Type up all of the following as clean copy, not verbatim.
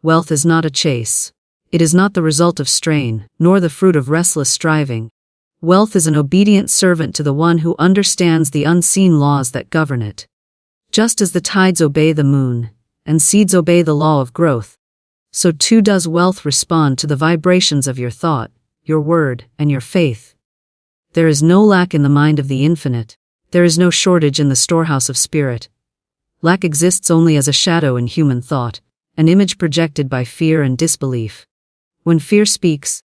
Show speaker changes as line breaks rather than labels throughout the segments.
Wealth is not a chase. It is not the result of strain, nor the fruit of restless striving. Wealth is an obedient servant to the one who understands the unseen laws that govern it. Just as the tides obey the moon, and seeds obey the law of growth, so too does wealth respond to the vibrations of your thought, your word, and your faith. There is no lack in the mind of the infinite. There is no shortage in the storehouse of spirit. Lack exists only as a shadow in human thought, an image projected by fear and disbelief. When fear speaks,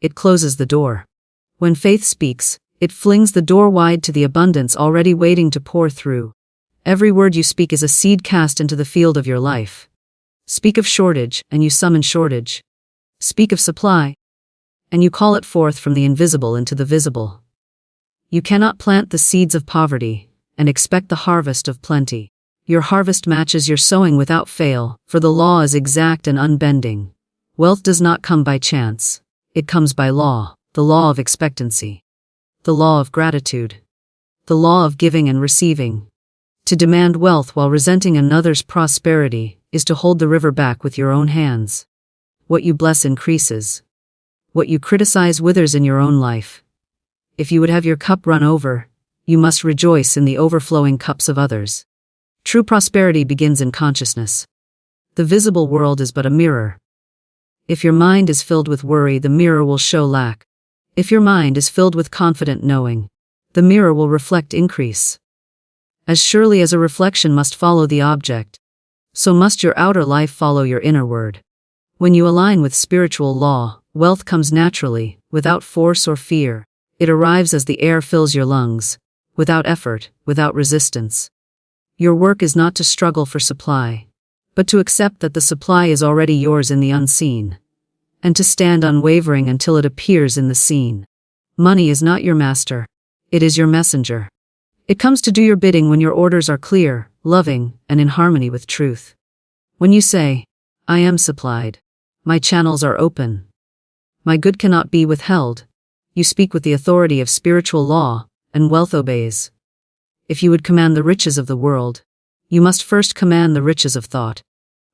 it closes the door. When faith speaks, it flings the door wide to the abundance already waiting to pour through. Every word you speak is a seed cast into the field of your life. Speak of shortage, and you summon shortage. Speak of supply, and you call it forth from the invisible into the visible. You cannot plant the seeds of poverty and expect the harvest of plenty. Your harvest matches your sowing without fail, for the law is exact and unbending. Wealth does not come by chance. It comes by law, the law of expectancy, the law of gratitude, the law of giving and receiving. To demand wealth while resenting another's prosperity is to hold the river back with your own hands. What you bless increases. What you criticize withers in your own life. If you would have your cup run over, you must rejoice in the overflowing cups of others. True prosperity begins in consciousness. The visible world is but a mirror. If your mind is filled with worry, the mirror will show lack. If your mind is filled with confident knowing, the mirror will reflect increase. As surely as a reflection must follow the object, so must your outer life follow your inner word. When you align with spiritual law, wealth comes naturally, without force or fear. It arrives as the air fills your lungs, without effort, without resistance. Your work is not to struggle for supply, but to accept that the supply is already yours in the unseen, and to stand unwavering until it appears in the seen. Money is not your master. It is your messenger. It comes to do your bidding when your orders are clear, loving, and in harmony with truth. When you say, "I am supplied. My channels are open. My good cannot be withheld," you speak with the authority of spiritual law, and wealth obeys. If you would command the riches of the world, you must first command the riches of thought.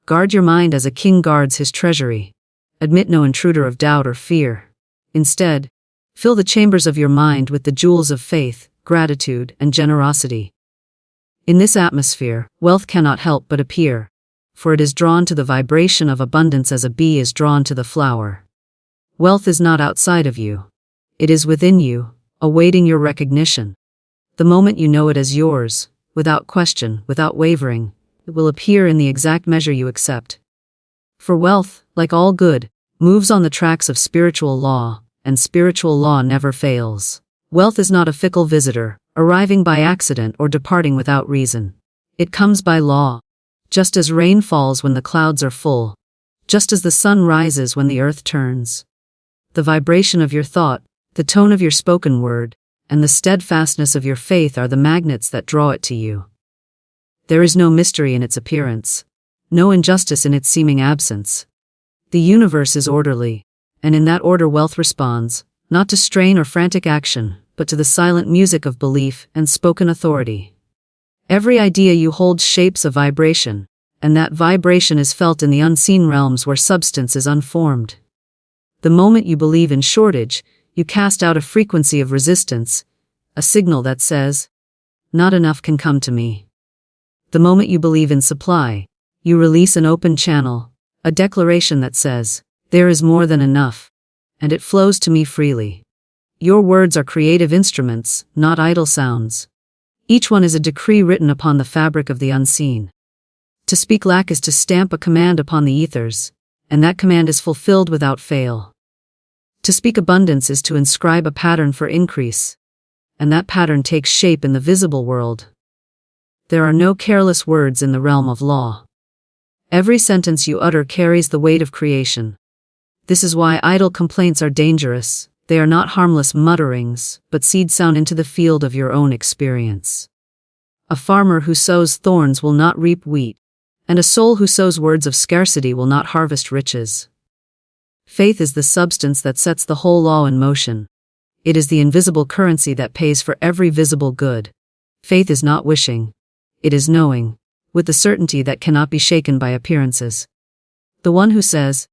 Guard your mind as a king guards his treasury. Admit no intruder of doubt or fear. Instead, fill the chambers of your mind with the jewels of faith, gratitude, and generosity. In this atmosphere, wealth cannot help but appear, for it is drawn to the vibration of abundance as a bee is drawn to the flower. Wealth is not outside of you. It is within you, awaiting your recognition. The moment you know it as yours, without question, without wavering, it will appear in the exact measure you accept. For wealth, like all good, moves on the tracks of spiritual law, and spiritual law never fails. Wealth is not a fickle visitor, arriving by accident or departing without reason. It comes by law. Just as rain falls when the clouds are full, just as the sun rises when the earth turns. The vibration of your thought, the tone of your spoken word, and the steadfastness of your faith are the magnets that draw it to you. There is no mystery in its appearance, no injustice in its seeming absence. The universe is orderly, and in that order wealth responds, not to strain or frantic action, but to the silent music of belief and spoken authority. Every idea you hold shapes a vibration, and that vibration is felt in the unseen realms where substance is unformed. The moment you believe in shortage, you cast out a frequency of resistance, a signal that says, "Not enough can come to me." The moment you believe in supply, you release an open channel, a declaration that says, "There is more than enough, and it flows to me freely." Your words are creative instruments, not idle sounds. Each one is a decree written upon the fabric of the unseen. To speak lack is to stamp a command upon the ethers, and that command is fulfilled without fail. To speak abundance is to inscribe a pattern for increase, and that pattern takes shape in the visible world. There are no careless words in the realm of law. Every sentence you utter carries the weight of creation. This is why idle complaints are dangerous. They are not harmless mutterings, but seeds sown into the field of your own experience. A farmer who sows thorns will not reap wheat, and a soul who sows words of scarcity will not harvest riches. Faith is the substance that sets the whole law in motion. It is the invisible currency that pays for every visible good. Faith is not wishing. It is knowing, with the certainty that cannot be shaken by appearances. The one who says,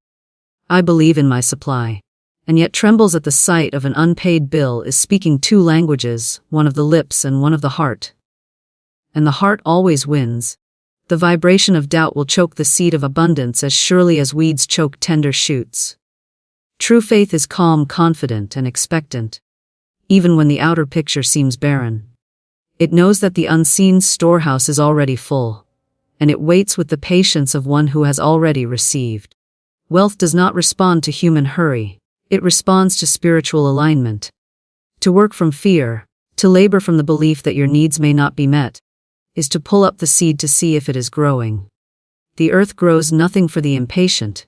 "I believe in my supply," and yet trembles at the sight of an unpaid bill is speaking two languages, one of the lips and one of the heart. And the heart always wins. The vibration of doubt will choke the seed of abundance as surely as weeds choke tender shoots. True faith is calm, confident, and expectant, even when the outer picture seems barren. It knows that the unseen storehouse is already full, and it waits with the patience of one who has already received. Wealth does not respond to human hurry, it responds to spiritual alignment. To work from fear, to labor from the belief that your needs may not be met, is to pull up the seed to see if it is growing. The earth grows nothing for the impatient,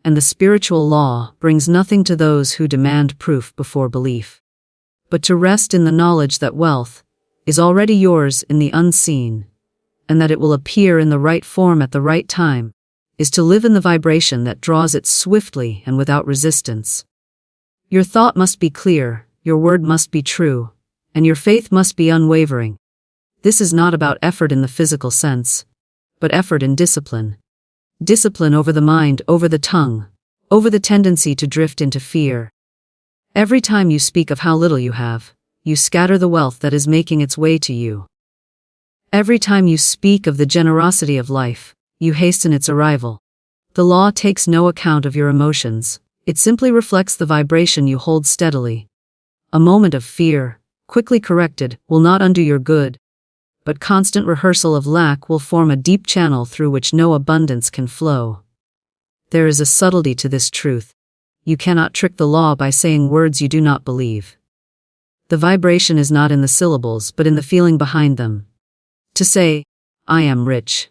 and the spiritual law brings nothing to those who demand proof before belief. But to rest in the knowledge that wealth is already yours in the unseen, and that it will appear in the right form at the right time, is to live in the vibration that draws it swiftly and without resistance. Your thought must be clear, your word must be true, and your faith must be unwavering. This is not about effort in the physical sense, but effort in discipline. Discipline over the mind, over the tongue, over the tendency to drift into fear. Every time you speak of how little you have, you scatter the wealth that is making its way to you. Every time you speak of the generosity of life, you hasten its arrival. The law takes no account of your emotions, it simply reflects the vibration you hold steadily. A moment of fear, quickly corrected, will not undo your good, but constant rehearsal of lack will form a deep channel through which no abundance can flow. There is a subtlety to this truth. You cannot trick the law by saying words you do not believe. The vibration is not in the syllables but in the feeling behind them. To say, "I am rich,"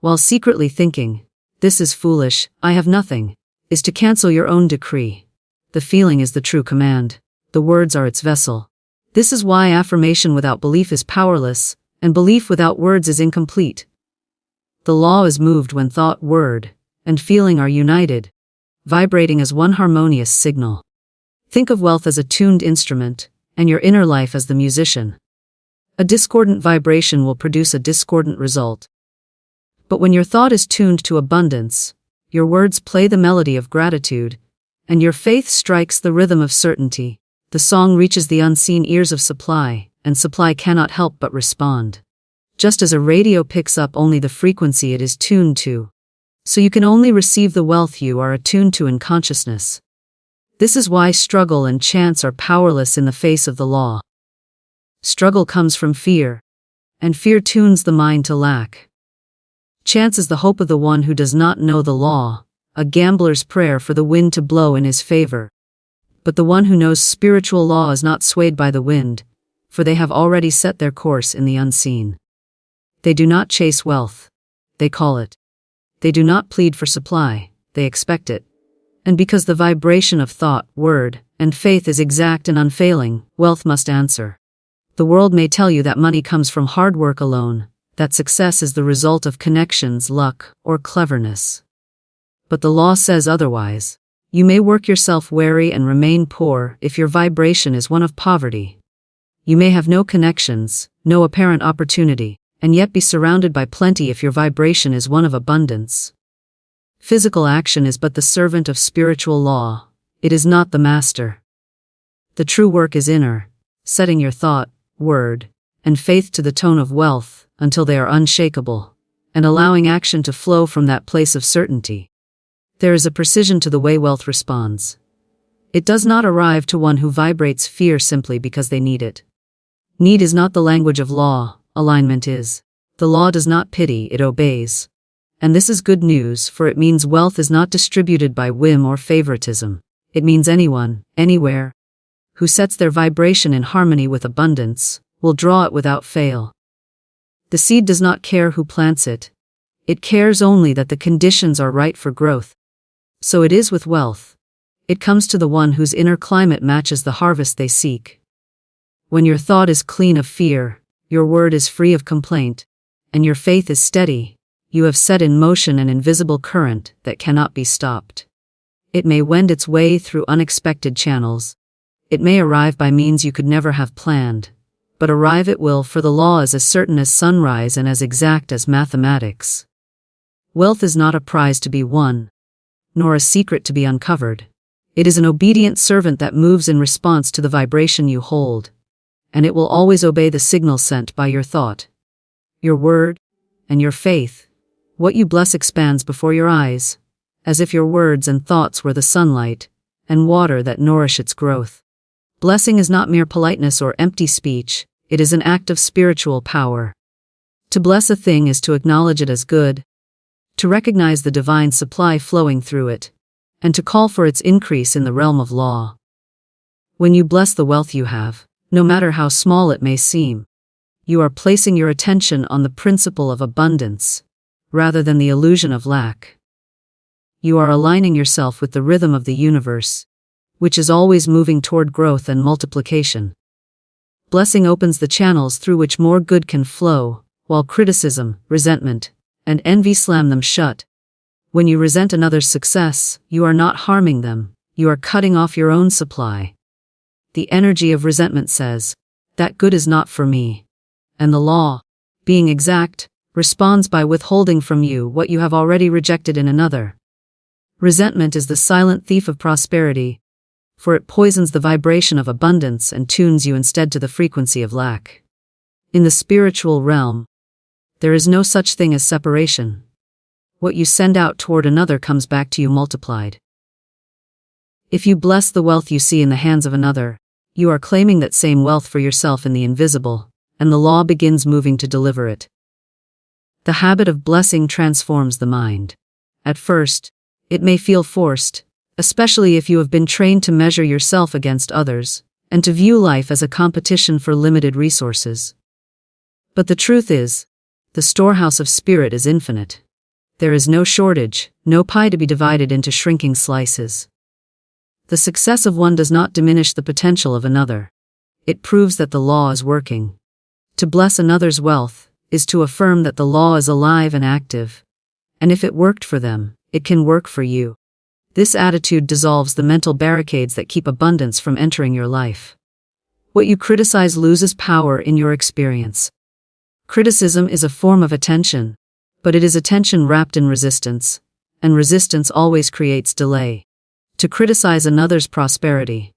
while secretly thinking, "This is foolish, I have nothing," is to cancel your own decree. The feeling is the true command. The words are its vessel. This is why affirmation without belief is powerless, and belief without words is incomplete. The law is moved when thought, word, and feeling are united, vibrating as one harmonious signal. Think of wealth as a tuned instrument, and your inner life as the musician. A discordant vibration will produce a discordant result. But when your thought is tuned to abundance, your words play the melody of gratitude, and your faith strikes the rhythm of certainty. The song reaches the unseen ears of supply, and supply cannot help but respond. Just as a radio picks up only the frequency it is tuned to, so you can only receive the wealth you are attuned to in consciousness. This is why struggle and chance are powerless in the face of the law. Struggle comes from fear, and fear tunes the mind to lack. Chance is the hope of the one who does not know the law, a gambler's prayer for the wind to blow in his favor. But the one who knows spiritual law is not swayed by the wind, for they have already set their course in the unseen. They do not chase wealth, they call it. They do not plead for supply, they expect it. And because the vibration of thought, word, and faith is exact and unfailing, wealth must answer. The world may tell you that money comes from hard work alone, that success is the result of connections, luck, or cleverness. But the law says otherwise. You may work yourself weary and remain poor if your vibration is one of poverty. You may have no connections, no apparent opportunity, and yet be surrounded by plenty if your vibration is one of abundance. Physical action is but the servant of spiritual law, it is not the master. The true work is inner, setting your thought, word, and faith to the tone of wealth until they are unshakable, and allowing action to flow from that place of certainty. There is a precision to the way wealth responds. It does not arrive to one who vibrates fear simply because they need it. Need is not the language of law, alignment is. The law does not pity, it obeys. And this is good news, for it means wealth is not distributed by whim or favoritism. It means anyone, anywhere, who sets their vibration in harmony with abundance, will draw it without fail. The seed does not care who plants it. It cares only that the conditions are right for growth. So it is with wealth. It comes to the one whose inner climate matches the harvest they seek. When your thought is clean of fear, your word is free of complaint, and your faith is steady, you have set in motion an invisible current that cannot be stopped. It may wend its way through unexpected channels. It may arrive by means you could never have planned, but arrive it will, for the law is as certain as sunrise and as exact as mathematics. Wealth is not a prize to be won. nor a secret to be uncovered. It is an obedient servant that moves in response to the vibration you hold, and it will always obey the signal sent by your thought, your word, and your faith. What you bless expands before your eyes, as if your words and thoughts were the sunlight and water that nourish its growth. Blessing is not mere politeness or empty speech, it is an act of spiritual power. To bless a thing is to acknowledge it as good, to recognize the divine supply flowing through it, and to call for its increase in the realm of law. When you bless the wealth you have, no matter how small it may seem, you are placing your attention on the principle of abundance, rather than the illusion of lack. You are aligning yourself with the rhythm of the universe, which is always moving toward growth and multiplication. Blessing opens the channels through which more good can flow, while criticism, resentment, and envy slam them shut. When you resent another's success, you are not harming them, you are cutting off your own supply. The energy of resentment says, "That good is not for me." And the law, being exact, responds by withholding from you what you have already rejected in another. Resentment is the silent thief of prosperity, for it poisons the vibration of abundance and tunes you instead to the frequency of lack. In the spiritual realm, there is no such thing as separation. What you send out toward another comes back to you multiplied. If you bless the wealth you see in the hands of another, you are claiming that same wealth for yourself in the invisible, and the law begins moving to deliver it. The habit of blessing transforms the mind. At first, it may feel forced, especially if you have been trained to measure yourself against others, and to view life as a competition for limited resources. But the truth is, the storehouse of spirit is infinite. There is no shortage, no pie to be divided into shrinking slices. The success of one does not diminish the potential of another. It proves that the law is working. To bless another's wealth is to affirm that the law is alive and active, and if it worked for them, it can work for you. This attitude dissolves the mental barricades that keep abundance from entering your life. What you criticize loses power in your experience. Criticism is a form of attention, but it is attention wrapped in resistance, and resistance always creates delay. To criticize another's prosperity,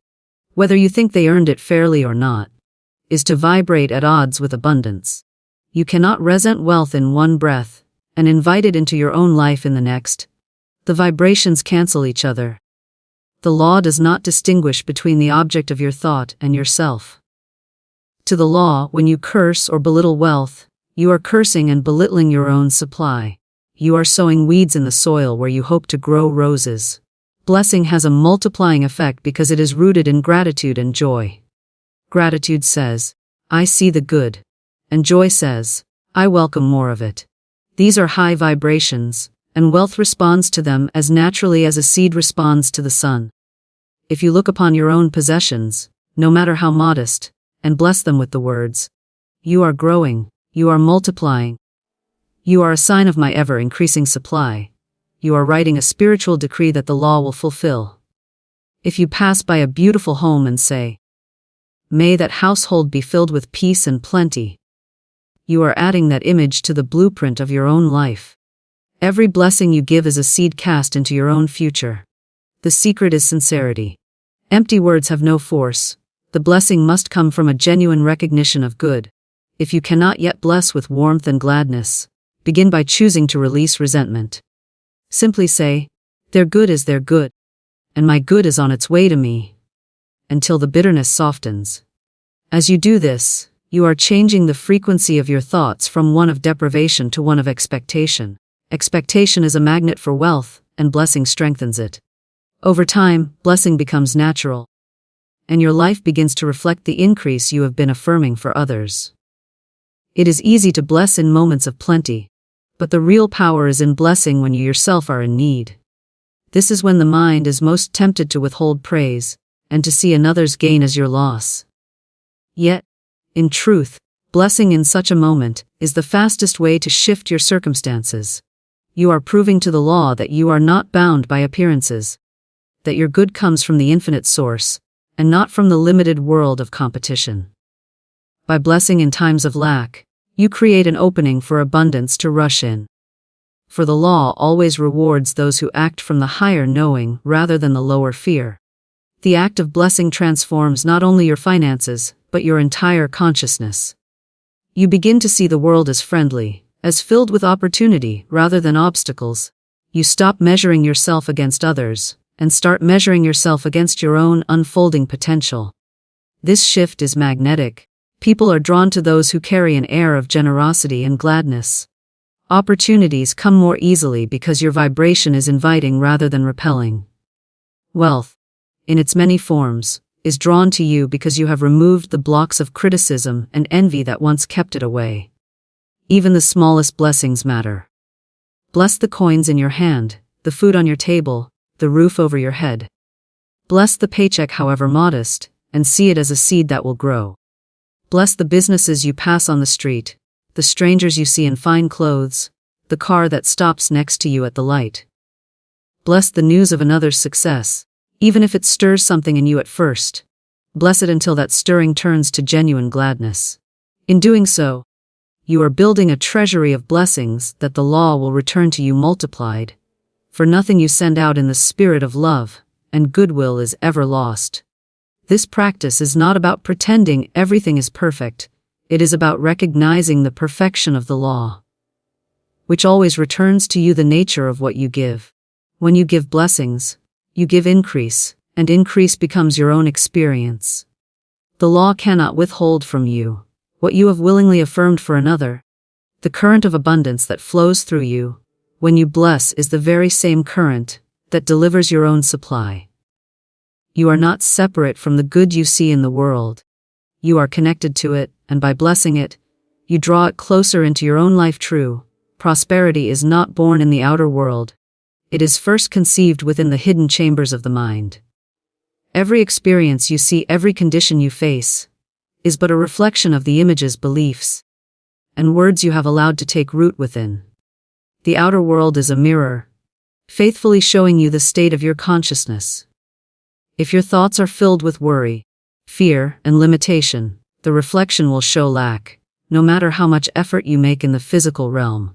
whether you think they earned it fairly or not, is to vibrate at odds with abundance. You cannot resent wealth in one breath and invite it into your own life in the next. The vibrations cancel each other. The law does not distinguish between the object of your thought and yourself. To the law, when you curse or belittle wealth, you are cursing and belittling your own supply. You are sowing weeds in the soil where you hope to grow roses. Blessing has a multiplying effect because it is rooted in gratitude and joy. Gratitude says, "I see the good," and joy says, "I welcome more of it." These are high vibrations, and wealth responds to them as naturally as a seed responds to the sun. If you look upon your own possessions, no matter how modest, and bless them with the words, "You are growing, you are multiplying. You are a sign of my ever-increasing supply," you are writing a spiritual decree that the law will fulfill. If you pass by a beautiful home and say, "May that household be filled with peace and plenty," you are adding that image to the blueprint of your own life. Every blessing you give is a seed cast into your own future. The secret is sincerity. Empty words have no force. The blessing must come from a genuine recognition of good. If you cannot yet bless with warmth and gladness, begin by choosing to release resentment. Simply say, "Their good is their good, and my good is on its way to me," until the bitterness softens. As you do this, you are changing the frequency of your thoughts from one of deprivation to one of expectation. Expectation is a magnet for wealth, and blessing strengthens it. Over time, blessing becomes natural, and your life begins to reflect the increase you have been affirming for others. It is easy to bless in moments of plenty, but the real power is in blessing when you yourself are in need. This is when the mind is most tempted to withhold praise, and to see another's gain as your loss. Yet, in truth, blessing in such a moment is the fastest way to shift your circumstances. You are proving to the law that you are not bound by appearances, that your good comes from the infinite source, and not from the limited world of competition. By blessing in times of lack, you create an opening for abundance to rush in. for the law always rewards those who act from the higher knowing rather than the lower fear. The act of blessing transforms not only your finances, but your entire consciousness. You begin to see the world as friendly, as filled with opportunity rather than obstacles. You stop measuring yourself against others, and start measuring yourself against your own unfolding potential. This shift is magnetic. People are drawn to those who carry an air of generosity and gladness. Opportunities come more easily because your vibration is inviting rather than repelling. Wealth, in its many forms, is drawn to you because you have removed the blocks of criticism and envy that once kept it away. Even the smallest blessings matter. Bless the coins in your hand, the food on your table, the roof over your head. Bless the paycheck, however modest, and see it as a seed that will grow. Bless the businesses you pass on the street, the strangers you see in fine clothes, the car that stops next to you at the light. Bless the news of another's success, even if it stirs something in you at first. Bless it until that stirring turns to genuine gladness. In doing so, you are building a treasury of blessings that the law will return to you multiplied. For nothing you send out in the spirit of love and goodwill is ever lost. This practice is not about pretending everything is perfect. It is about recognizing the perfection of the law, which always returns to you the nature of what you give. When you give blessings, you give increase, and increase becomes your own experience. The law cannot withhold from you what you have willingly affirmed for another. The current of abundance that flows through you, when you bless, is the very same current that delivers your own supply. You are not separate from the good you see in the world. You are connected to it, and by blessing it, you draw it closer into your own life. True prosperity is not born in the outer world. It is first conceived within the hidden chambers of the mind. Every experience you see, every condition you face, is but a reflection of the images, beliefs, and words you have allowed to take root within. The outer world is a mirror, faithfully showing you the state of your consciousness. If your thoughts are filled with worry, fear, and limitation, the reflection will show lack, no matter how much effort you make in the physical realm.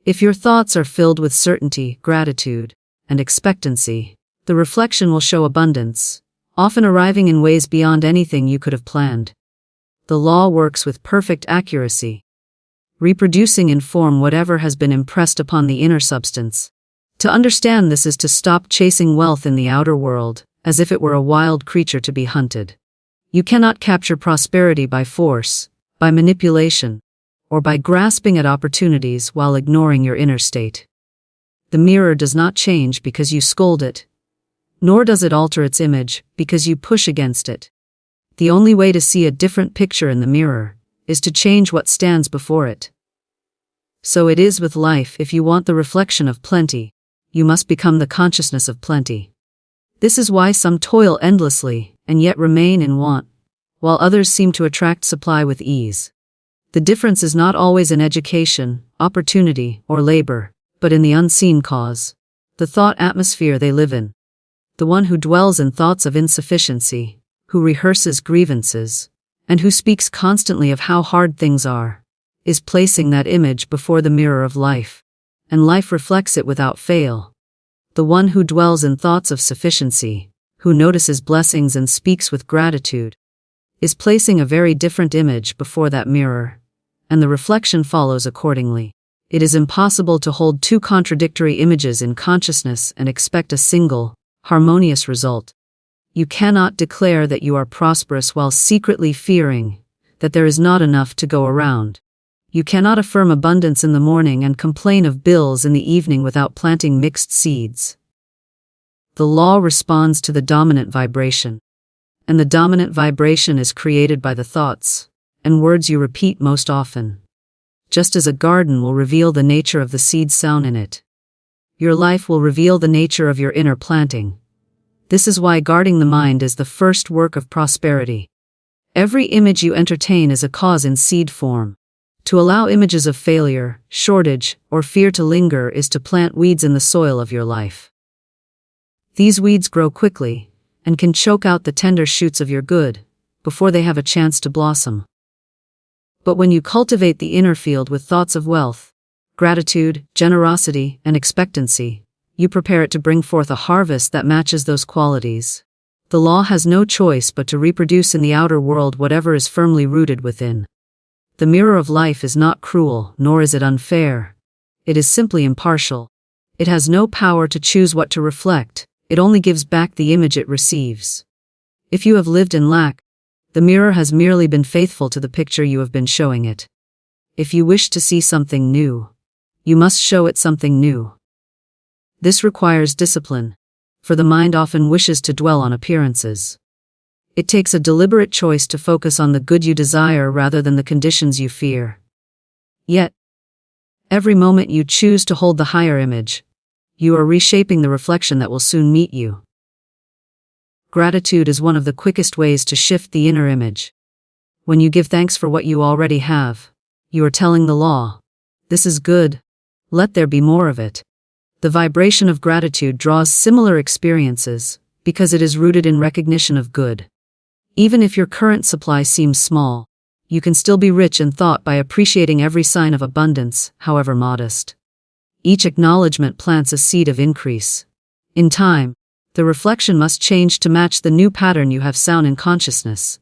If your thoughts are filled with certainty, gratitude, and expectancy, the reflection will show abundance, often arriving in ways beyond anything you could have planned. The law works with perfect accuracy, reproducing in form whatever has been impressed upon the inner substance. To understand this is to stop chasing wealth in the outer world, as if it were a wild creature to be hunted. You cannot capture prosperity by force, by manipulation, or by grasping at opportunities while ignoring your inner state. The mirror does not change because you scold it, nor does it alter its image because you push against it. The only way to see a different picture in the mirror is to change what stands before it. So it is with life. If you want the reflection of plenty, you must become the consciousness of plenty. This is why some toil endlessly and yet remain in want, while others seem to attract supply with ease. The difference is not always in education, opportunity, or labor, but in the unseen cause, the thought atmosphere they live in. The one who dwells in thoughts of insufficiency, who rehearses grievances, and who speaks constantly of how hard things are, is placing that image before the mirror of life, and life reflects it without fail. The one who dwells in thoughts of sufficiency, who notices blessings and speaks with gratitude, is placing a very different image before that mirror, and the reflection follows accordingly. It is impossible to hold two contradictory images in consciousness and expect a single, harmonious result. You cannot declare that you are prosperous while secretly fearing that there is not enough to go around. You cannot affirm abundance in the morning and complain of bills in the evening without planting mixed seeds. The law responds to the dominant vibration, and the dominant vibration is created by the thoughts and words you repeat most often. Just as a garden will reveal the nature of the seed sown in it, your life will reveal the nature of your inner planting. This is why guarding the mind is the first work of prosperity. Every image you entertain is a cause in seed form. To allow images of failure, shortage, or fear to linger is to plant weeds in the soil of your life. These weeds grow quickly and can choke out the tender shoots of your good before they have a chance to blossom. But when you cultivate the inner field with thoughts of wealth, gratitude, generosity, and expectancy. You prepare it to bring forth a harvest that matches those qualities. The law has no choice but to reproduce in the outer world whatever is firmly rooted within. The mirror of life is not cruel, nor is it unfair. It is simply impartial. It has no power to choose what to reflect, it only gives back the image it receives. If you have lived in lack, the mirror has merely been faithful to the picture you have been showing it. If you wish to see something new, you must show it something new. This requires discipline, for the mind often wishes to dwell on appearances. It takes a deliberate choice to focus on the good you desire rather than the conditions you fear. Yet, every moment you choose to hold the higher image, you are reshaping the reflection that will soon meet you. Gratitude is one of the quickest ways to shift the inner image. When you give thanks for what you already have, you are telling the law, "This is good. Let there be more of it." The vibration of gratitude draws similar experiences because it is rooted in recognition of good. Even if your current supply seems small, you can still be rich in thought by appreciating every sign of abundance, however modest. Each acknowledgement plants a seed of increase. In time, the reflection must change to match the new pattern you have sown in consciousness.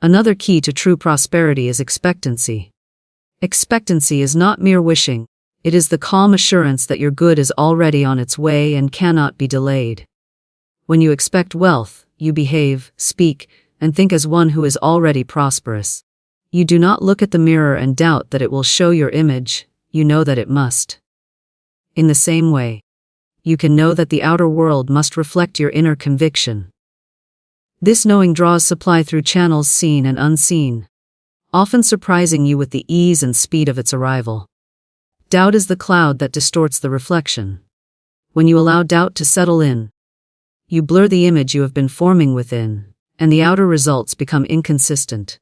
Another key to true prosperity is expectancy. Expectancy is not mere wishing, it is the calm assurance that your good is already on its way and cannot be delayed. When you expect wealth, you behave, speak, and think as one who is already prosperous. You do not look at the mirror and doubt that it will show your image, you know that it must. In the same way, you can know that the outer world must reflect your inner conviction. This knowing draws supply through channels seen and unseen, often surprising you with the ease and speed of its arrival. Doubt is the cloud that distorts the reflection. When you allow doubt to settle in, you blur the image you have been forming within, and the outer results become inconsistent.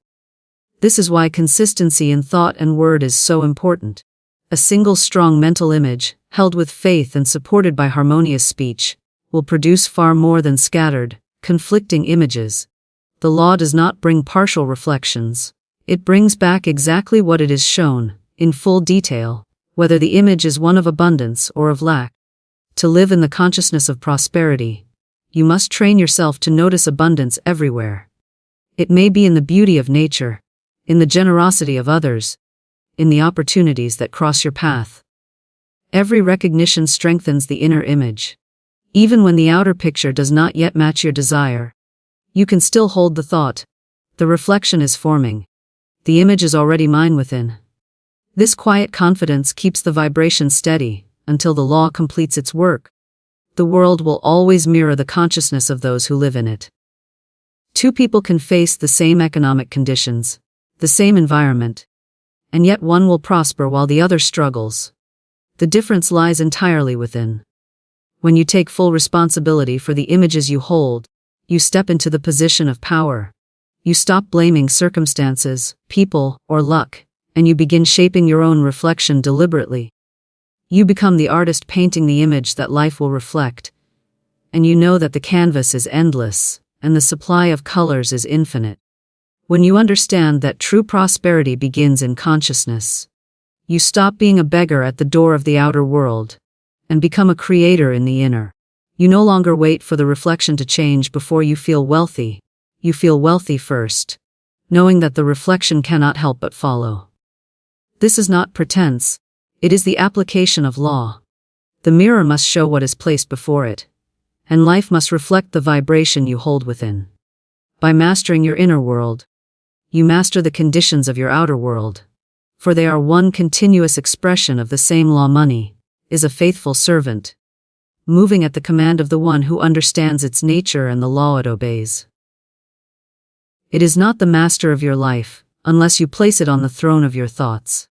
This is why consistency in thought and word is so important. A single strong mental image, held with faith and supported by harmonious speech, will produce far more than scattered, conflicting images. The law does not bring partial reflections. It brings back exactly what it is shown, in full detail, whether the image is one of abundance or of lack. To live in the consciousness of prosperity, you must train yourself to notice abundance everywhere. It may be in the beauty of nature, in the generosity of others, in the opportunities that cross your path. Every recognition strengthens the inner image. Even when the outer picture does not yet match your desire, you can still hold the thought, "The reflection is forming. The image is already mine within." This quiet confidence keeps the vibration steady until the law completes its work. The world will always mirror the consciousness of those who live in it. Two people can face the same economic conditions, the same environment, and yet one will prosper while the other struggles. The difference lies entirely within. When you take full responsibility for the images you hold, you step into the position of power. You stop blaming circumstances, people, or luck, and you begin shaping your own reflection deliberately. You become the artist painting the image that life will reflect, and you know that the canvas is endless, and the supply of colors is infinite. When you understand that true prosperity begins in consciousness, you stop being a beggar at the door of the outer world, and become a creator in the inner. You no longer wait for the reflection to change before you feel wealthy. You feel wealthy first, knowing that the reflection cannot help but follow. This is not pretense. It is the application of law. The mirror must show what is placed before it, and life must reflect the vibration you hold within. By mastering your inner world, you master the conditions of your outer world, for they are one continuous expression of the same law. Money is a faithful servant, moving at the command of the one who understands its nature and the law it obeys. It is not the master of your life, unless you place it on the throne of your thoughts.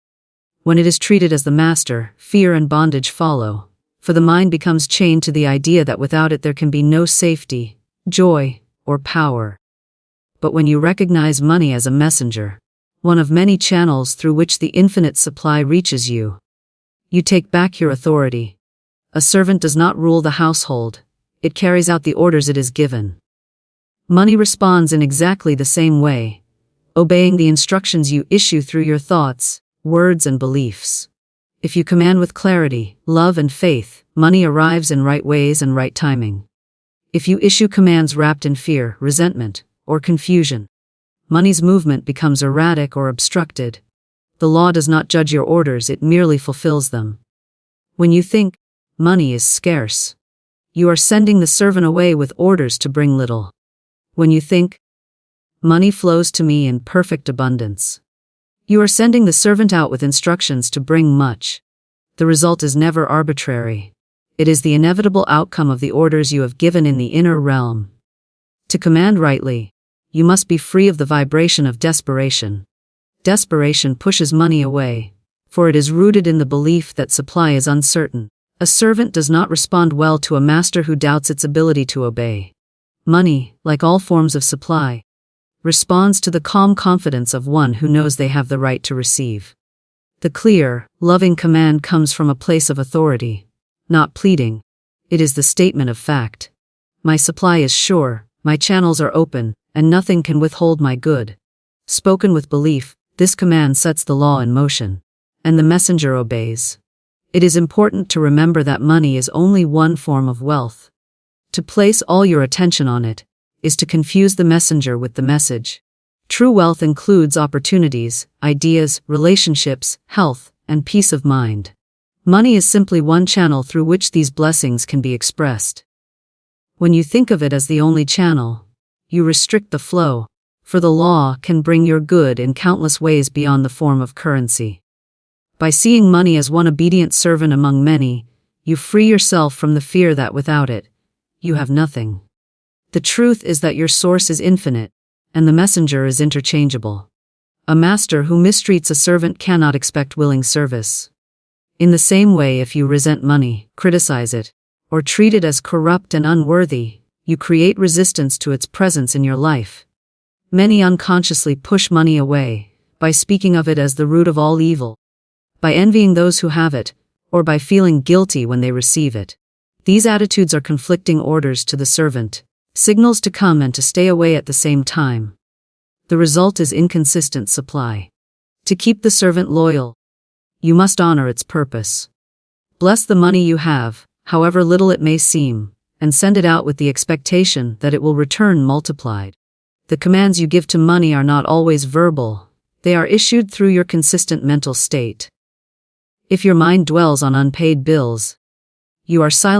When it is treated as the master, fear and bondage follow, for the mind becomes chained to the idea that without it there can be no safety, joy, or power. But when you recognize money as a messenger, one of many channels through which the infinite supply reaches you, you take back your authority. A servant does not rule the household, it carries out the orders it is given. Money responds in exactly the same way, obeying the instructions you issue through your thoughts, words and beliefs. If you command with clarity, love and faith, money arrives in right ways and right timing. If you issue commands wrapped in fear, resentment, or confusion, money's movement becomes erratic or obstructed. The law does not judge your orders, it merely fulfills them. When you think, money is scarce, you are sending the servant away with orders to bring little. When you think, money flows to me in perfect abundance, you are sending the servant out with instructions to bring much. The result is never arbitrary. It is the inevitable outcome of the orders you have given in the inner realm. To command rightly, you must be free of the vibration of desperation. Desperation pushes money away, for it is rooted in the belief that supply is uncertain. A servant does not respond well to a master who doubts its ability to obey. Money, like all forms of supply, responds to the calm confidence of one who knows they have the right to receive. The clear, loving command comes from a place of authority, not pleading. It is the statement of fact. My supply is sure, my channels are open, and nothing can withhold my good. Spoken with belief, this command sets the law in motion, and the messenger obeys. It is important to remember that money is only one form of wealth. To place all your attention on it is to confuse the messenger with the message. True wealth includes opportunities, ideas, relationships, health, and peace of mind. Money is simply one channel through which these blessings can be expressed. When you think of it as the only channel, you restrict the flow, for the law can bring your good in countless ways beyond the form of currency. By seeing money as one obedient servant among many, you free yourself from the fear that without it, you have nothing. The truth is that your source is infinite, and the messenger is interchangeable. A master who mistreats a servant cannot expect willing service. In the same way, if you resent money, criticize it, or treat it as corrupt and unworthy, you create resistance to its presence in your life. Many unconsciously push money away, by speaking of it as the root of all evil, by envying those who have it, or by feeling guilty when they receive it. These attitudes are conflicting orders to the servant, signals to come and to stay away at the same time. The result is inconsistent supply. To keep the servant loyal, you must honor its purpose. Bless the money you have, however little it may seem, and send it out with the expectation that it will return multiplied. The commands you give to money are not always verbal, they are issued through your consistent mental state. If your mind dwells on unpaid bills, you are silent.